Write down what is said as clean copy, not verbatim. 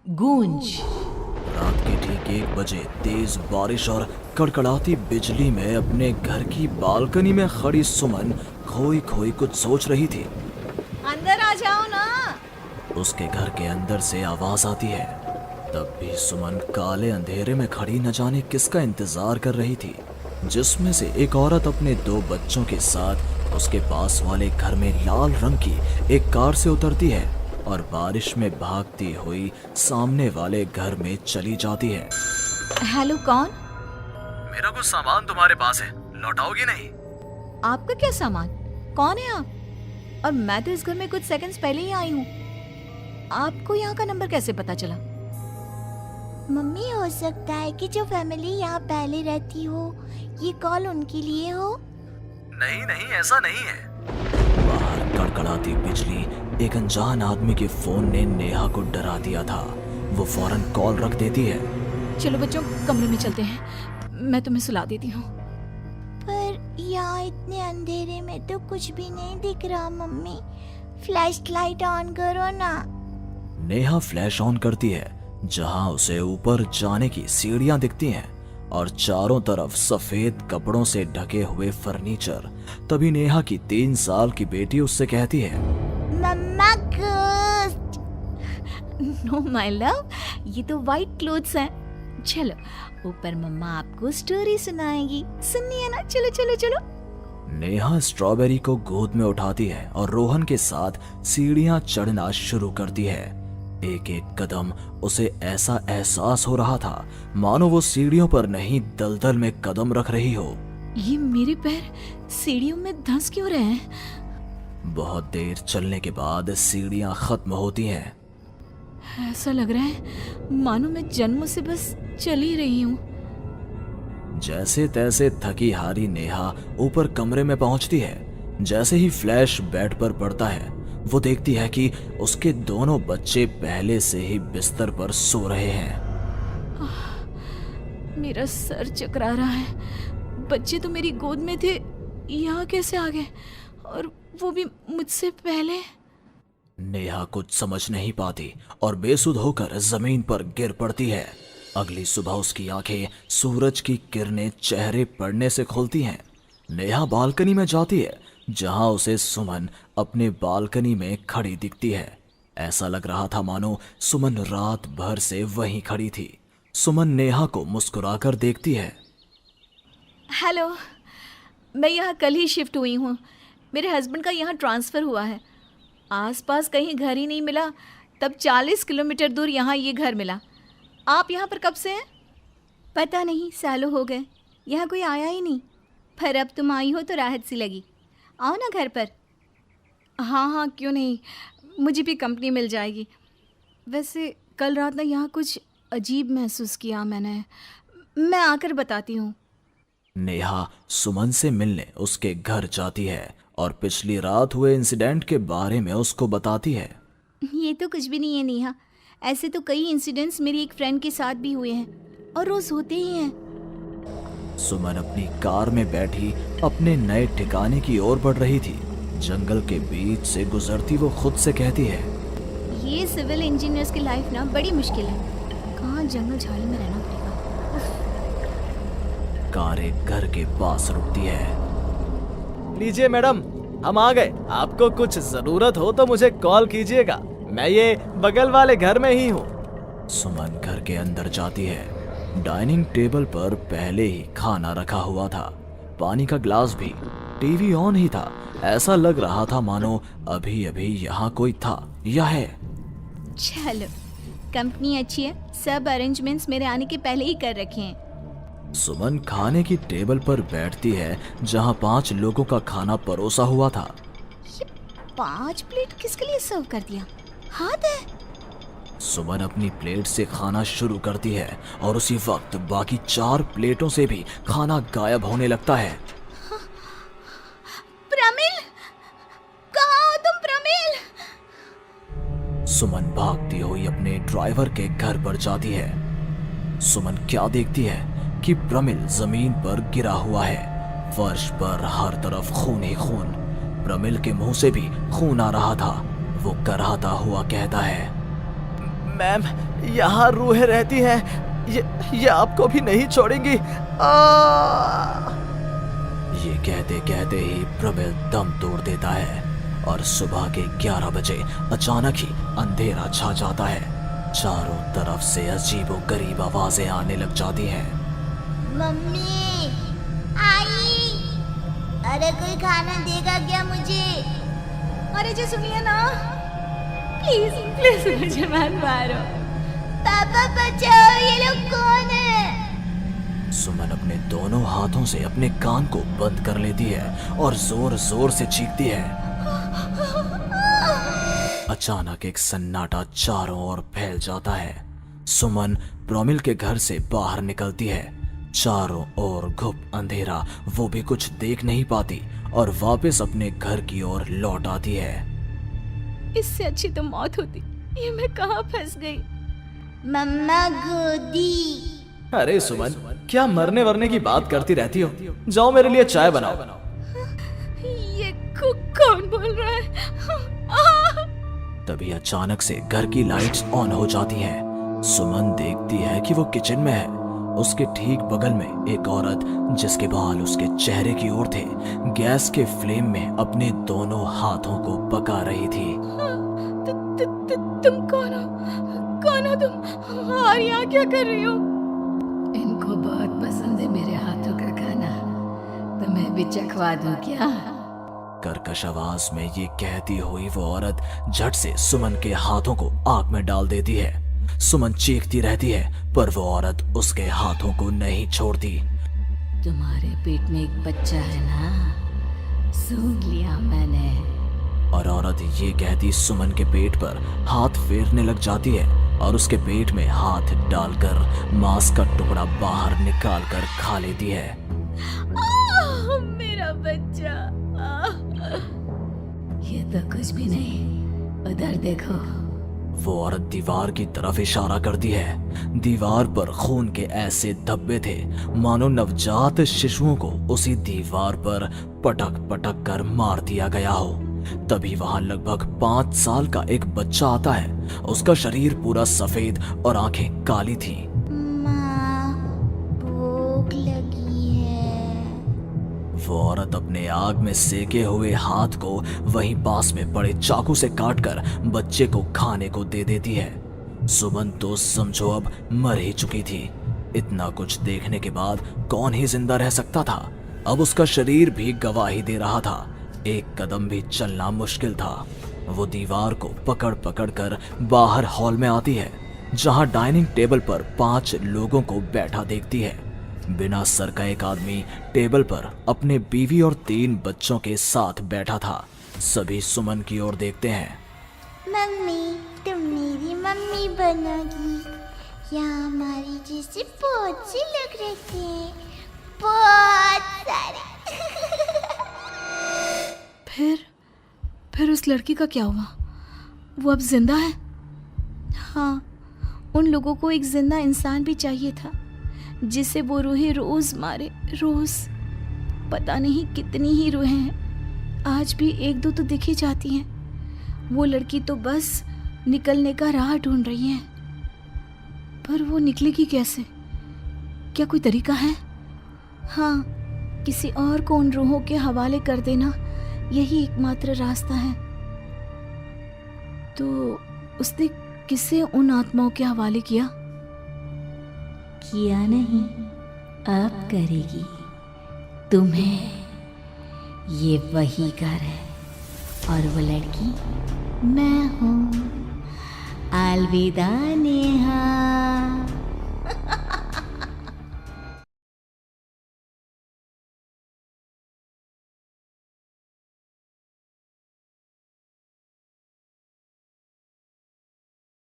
गूंज। रात के ठीक 1 बजे तेज बारिश और कड़कड़ाती बिजली में अपने घर की बालकनी में खड़ी सुमन खोई खोई कुछ सोच रही थी। अंदर आ जाओ ना। उसके घर के अंदर से आवाज आती है। तब भी सुमन काले अंधेरे में खड़ी न जाने किसका इंतजार कर रही थी, जिसमें से एक औरत अपने 2 बच्चों के साथ उसके पास वाले घर में लाल रंग की एक कार से उतरती है और बारिश में भागती हुई सामने वाले घर में चली जाती है। हेलो, कौन? मेरा कुछ सामान तुम्हारे पास है, लौटाओगी नहीं? आपका क्या सामान? कौन है आप? और मैं तो इस घर में कुछ सेकंड्स पहले ही आई हूँ। आपको यहाँ का नंबर कैसे पता चला? मम्मी, हो सकता है कि जो फैमिली यहाँ पहले रहती हो, ये कॉल उनके लिए हो। नहीं नहीं, ऐसा नहीं है। बाहर कड़कड़ाती बिजली एक अनजान आदमी के फोन ने नेहा को डरा दिया था। वो फौरन कॉल रख देती है। चलो बच्चों, कमरे में चलते हैं, मैं तुम्हें सुला देती हूँ। पर यहाँ इतने अंधेरे में तो कुछ भी नहीं दिख रहा मम्मी। फ्लैश लाइट ऑन करो ना। नेहा फ्लैश ऑन करती है, जहां उसे ऊपर जाने की सीढ़ियां दिखती हैं और चारों तरफ सफेद कपड़ों से ढके हुए फर्नीचर। तभी नेहा की 3 साल की बेटी उससे कहती है, मम्मा घोस्ट। नो माय लव, ये तो वाइट क्लोथ्स हैं। चलो ऊपर, मम्मा आपको स्टोरी सुनाएगी। सुननी है ना? चलो चलो चलो। नेहा स्ट्रॉबेरी को गोद में उठाती है और रोहन के साथ सीढ़ियां चढ़ना शुरू करती है। एक एक कदम उसे ऐसा एहसास हो रहा था मानो वो सीढ़ियों पर नहीं दलदल में कदम रख रही हो। ये मेरे पैर सीढ़ियों में धंस क्यों रहे हैं? बहुत देर चलने के बाद सीढ़ियां खत्म होती हैं। ऐसा लग रहा है मानो मैं जन्म से बस चल ही रही हूँ। जैसे तैसे थकी हारी नेहा ऊपर कमरे में पहुंचती है। जैसे ही फ्लैश बेड पर पड़ता है, वो देखती है कि उसके दोनों बच्चे पहले से ही बिस्तर पर सो रहे हैं। मेरा सर चकरा रहा है। बच्चे तो मेरी गोद में थे, यहाँ कैसे आ गए? और वो भी मुझसे पहले। नेहा कुछ समझ नहीं पाती और बेसुध होकर जमीन पर गिर पड़ती है। अगली सुबह उसकी आंखें सूरज की किरणें चेहरे पड़ने से खुलती हैं। नेहा बालकनी में जाती है, जहां उसे सुमन अपने बालकनी में खड़ी दिखती है। ऐसा लग रहा था मानो सुमन रात भर से वहीं खड़ी थी। सुमन नेहा को मुस्कुराकर देखती है। हेलो, मैं यहाँ कल ही शिफ्ट हुई हूँ। मेरे हस्बैंड का यहाँ ट्रांसफ़र हुआ है। आसपास कहीं घर ही नहीं मिला, तब 40 किलोमीटर दूर यहाँ ये घर मिला। आप यहाँ पर कब से हैं? पता नहीं, सालों हो गए, यहाँ कोई आया ही नहीं। पर अब तुम आई हो तो राहत सी लगी। आओ ना घर पर। हाँ हाँ, क्यों नहीं, मुझे भी कंपनी मिल जाएगी। वैसे कल रात ना यहाँ कुछ अजीब महसूस किया मैंने। मैं आकर बताती हूँ। नेहा सुमन से मिलने उसके घर जाती है और पिछली रात हुए इंसिडेंट के बारे में उसको बताती है। ये तो कुछ भी नहीं है नेहा। ऐसे तो कई इंसिडेंट्स मेरी एक फ्रेंड के साथ भी हुए हैं और रोज होते ही हैं। सुमन अपनी कार में बैठी अपने नए ठिकाने की ओर बढ़ रही थी। जंगल के बीच से गुजरती वो खुद से कहती है, ये सिविल इंजीनियर्स की लाइफ ना बड़ी मुश्किल है। कहाँ जंगल झाड़ी में रहना पड़ेगा। कार एक घर के पास रुकती है। लीजिए मैडम, हम आ गए। आपको कुछ जरूरत हो तो मुझे कॉल कीजिएगा, मैं ये बगल वाले घर में ही हूँ। सुमन घर के अंदर जाती है। डाइनिंग टेबल पर पहले ही खाना रखा हुआ था, पानी का ग्लास भी, टीवी ऑन ही था। ऐसा लग रहा था मानो अभी अभी यहाँ कोई था या है। चलो, कंपनी अच्छी है, सब अरेंजमेंट्स मेरे आने के पहले ही कर रखे हैं। सुमन खाने की टेबल पर बैठती है, जहाँ 5 लोगों का खाना परोसा हुआ था। ये 5 प्लेट किसके लिए सर्व कर दिया? हाथ है। सुमन अपनी प्लेट से खाना शुरू करती है और उसी वक्त बाकी 4 प्लेटों से भी खाना गायब होने लगता है। प्रमिल, कहाँ हो तुम प्रमिल? सुमन भागती हुई अपने ड्राइवर के घर पर जाती है। सुमन क्या देखती है कि प्रमिल जमीन पर गिरा हुआ है। फर्श पर हर तरफ खून ही खून। प्रमिल के मुंह से भी खून आ रहा था। वो कराहता हुआ कहता है, मैम, यहाँ रूहें रहती हैं, ये आपको भी नहीं छोड़ेंगी। ये कहते कहते ही प्रमिल दम तोड़ देता है और सुबह के 11 बजे अचानक ही अंधेरा छा जाता है। चारों तरफ से अजीबोगरीब आवाजें आने लग जाती हैं। मम्मी, आई, अरे कोई खाना देगा क्या मुझे? अरे जी सुनिए ना, प्लीज प्लीज मुझे मत मारो। पापा बचाओ, ये लोग कौन है? सुमन अपने दोनों हाथों से अपने कान को बंद कर लेती है और जोर जोर से चीखती है। अचानक एक सन्नाटा चारों ओर फैल जाता है। सुमन प्रमिल के घर से बाहर निकलती है। चारों ओर घुप अंधेरा, वो भी कुछ देख नहीं पाती और वापस अपने घर की ओर लौट आती है। इससे अच्छी तो मौत होती, ये मैं कहाँ फंस गई। मम्मा गोदी। अरे सुमन, क्या मरने वरने की बात करती रहती हो? जाओ मेरे लिए चाय बनाओ। ये कौन बोल रहा है? तभी अचानक से घर की लाइट्स ऑन हो जाती हैं। सुमन देखती है कि वो किचन में है। उसके ठीक बगल में एक औरत, जिसके बाल उसके चेहरे की ओर थे, गैस के फ्लेम में अपने दोनों हाथों को पका रही थी। तुम कौन हो? कौन हो तुम? और यहाँ क्या कर रही हो? इनको बहुत पसंद है मेरे हाथों का खाना, तो मैं भी चखवा दूं क्या? कर्कश आवाज में ये कहती हुई वो औरत झट से सुमन के हाथों को आग में डाल देती है। सुमन चीखती रहती है, पर वो औरत उसके हाथों को नहीं छोड़ती। तुम्हारे पेट में एक बच्चा है ना, सूंघ लिया मैंने। और औरत ये कहती सुमन के पेट पर हाथ फेरने लग जाती है और उसके पेट में हाथ डालकर मांस का टुकड़ा बाहर निकाल कर खा लेती है। मेरा बच्चा। ये तो कुछ भी नहीं, उधर देखो। वो औरत दीवार की तरफ इशारा करती है। दीवार पर खून के ऐसे धब्बे थे मानो नवजात शिशुओं को उसी दीवार पर पटक पटक कर मार दिया गया हो। तभी वहां लगभग 5 साल का एक बच्चा आता है। उसका शरीर पूरा सफेद और आंखें काली थी। माँ, भूख लगी है। वो औरत अपने आग में सेके हुए हाथ को वहीं पास में पड़े चाकू से काटकर बच्चे को खाने को दे देती है। सुमन तो समझो अब मर ही चुकी थी। इतना कुछ देखने के बाद कौन ही जिंदा रह सकता था। अब उसका शरीर भी गवाही दे रहा था। एक कदम भी चलना मुश्किल था। वो दीवार को पकड़ पकड़ कर बाहर हॉल में आती है, जहां डाइनिंग टेबल पर 5 लोगों को बैठा देखती है। बिना सर का एक आदमी टेबल पर अपने बीवी और 3 बच्चों के साथ बैठा था। सभी सुमन की ओर देखते हैं। मम्मी, तुम मेरी मम्मी बनोगी। यहाँ हमारी जैसे बहुत से लोग रहते हैं, बहुत सारे। फिर उस लड़की का क्या हुआ? वो अब जिंदा है? हाँ, उन लोगों को एक जिंदा इंसान भी चाहिए था, जिसे वो रूहें रोज मारे, रोज। पता नहीं कितनी ही रूहें हैं, आज भी 1-2 तो दिखी जाती हैं। वो लड़की तो बस निकलने का राह ढूंढ रही है, पर वो निकलेगी कैसे? क्या कोई तरीका है? हाँ, किसी और को उन रूहों के हवाले कर देना यही एकमात्र रास्ता है। तो उसने किसे उन आत्माओं के हवाले किया? किया नहीं, अब करेगी। तुम्हें ये वही घर है और वो लड़की मैं हूँ। अलविदा नेहा।